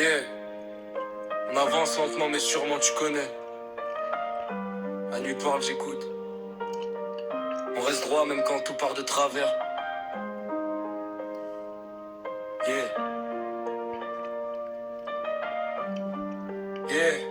Yeah, on avance lentement mais sûrement tu connais. La nuit parle, j'écoute. On reste droit même quand tout part de travers. Yeah. Yeah.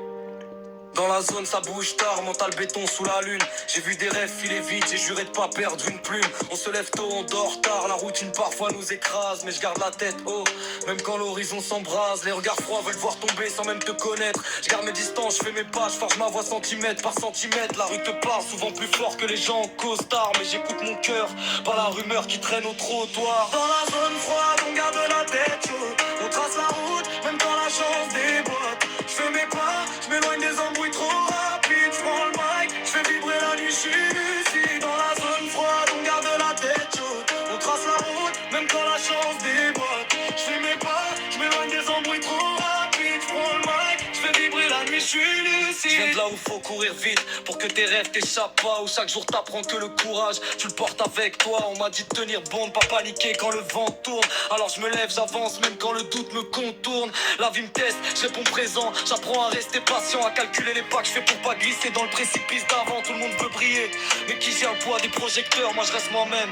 Dans la zone ça bouge tard, mental béton sous la lune. J'ai vu des rêves filer vite, j'ai juré de pas perdre une plume. On se lève tôt, on dort tard, la routine parfois nous écrase. Mais je garde la tête haut, même quand l'horizon s'embrase. Les regards froids veulent voir tomber sans même te connaître. Je garde mes distances, je fais mes pas, je forge ma voix centimètre par centimètre. La rue te parle souvent plus fort que les gens en costard. Mais j'écoute mon cœur, pas la rumeur qui traîne au trottoir. Dans la zone froide, on garde la tête chaude. On trace la route, même quand la chance déboîte. Je fais mes pas, je m'éloigne des embrouilles trop rapides. Je prends le mic, je fais vibrer la nuit, je suis lucide. Dans la zone froide, on garde la tête chaude. On trace la route, même quand la chance déboîte. Je fais mes pas, je m'éloigne des embrouilles trop rapides. Je prends le mic, je fais vibrer la nuit, je suis lucide. Je viens de là où faut courir vite pour que tes rêves t'échappent pas. Où chaque jour t'apprends que le courage, tu le portes avec toi. On m'a dit de tenir bon, de pas paniquer quand le vent tourne. Alors je me lève, j'avance même quand le doute me contourne. La vie me teste, je réponds présent. J'apprends à rester patient, à calculer les pas que je fais pour pas glisser dans le précipice d'avant. Tout le monde veut briller, mais qui gère le poids des projecteurs? Moi je reste moi-même,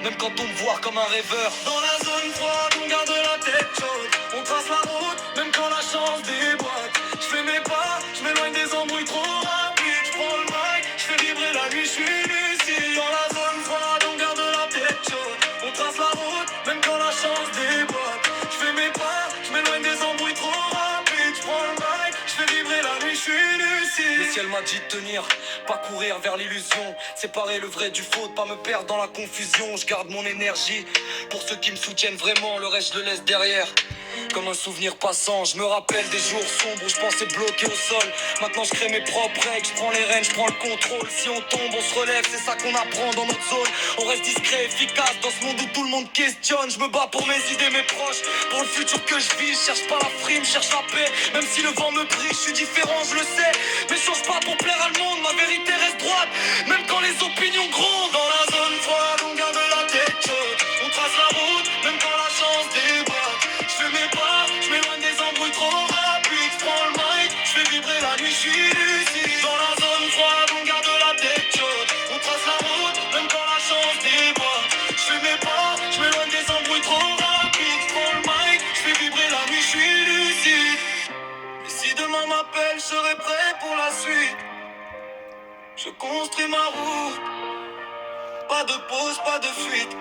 même quand on me voit comme un rêveur. Dans la zone froide, on garde la tête chaude. On trace la route, même quand la chance déboîte. Je fais mes pas, je m'éloigne des embrouilles trop rapides. Je prends le mic, je fais vibrer la nuit, je suis lucide. Dans la zone froide, on garde la tête chaude. On trace la route, même quand la chance déboîte. Je fais mes pas, je m'éloigne des embrouilles trop rapides. Je prends le mic, je fais vibrer la nuit, je suis lucide. Le ciel m'a dit de tenir, pas courir vers l'illusion. Séparer le vrai du faux, de pas me perdre dans la confusion. Je garde mon énergie pour ceux qui me soutiennent vraiment. Le reste je le laisse derrière, comme un souvenir passant. Je me rappelle des jours sombres où je pensais bloqué au sol. Maintenant je crée mes propres règles, je prends les rênes, je prends le contrôle. Si on tombe, on se relève, c'est ça qu'on apprend dans notre zone. On reste discret, efficace dans ce monde où tout le monde questionne. Je me bats pour mes idées, mes proches, pour le futur que je vis. Je cherche pas la frime, je cherche la paix. Même si le vent me brise, je suis différent, je le sais. Mais je change pas pour plaire à le monde, ma vérité reste droite. Même quand les opinions grondent. Dans la zone froide, on garde la tête chaude. On trace la route, même quand la chance déboîte. Je fais mes pas, je m'éloigne des embrouilles trop rapides. Je prends le mic, je fais vibrer la nuit, je suis lucide. Dans la zone froide, on garde la tête chaude. On trace la route, même quand la chance déboîte. Je fais mes pas, je m'éloigne des embrouilles trop rapides. Je prends le mic, je fais vibrer la nuit, je suis lucide. Et si demain m'appelle, je serai prêt pour la suite. Je construis ma route, pas de pause, pas de fuite.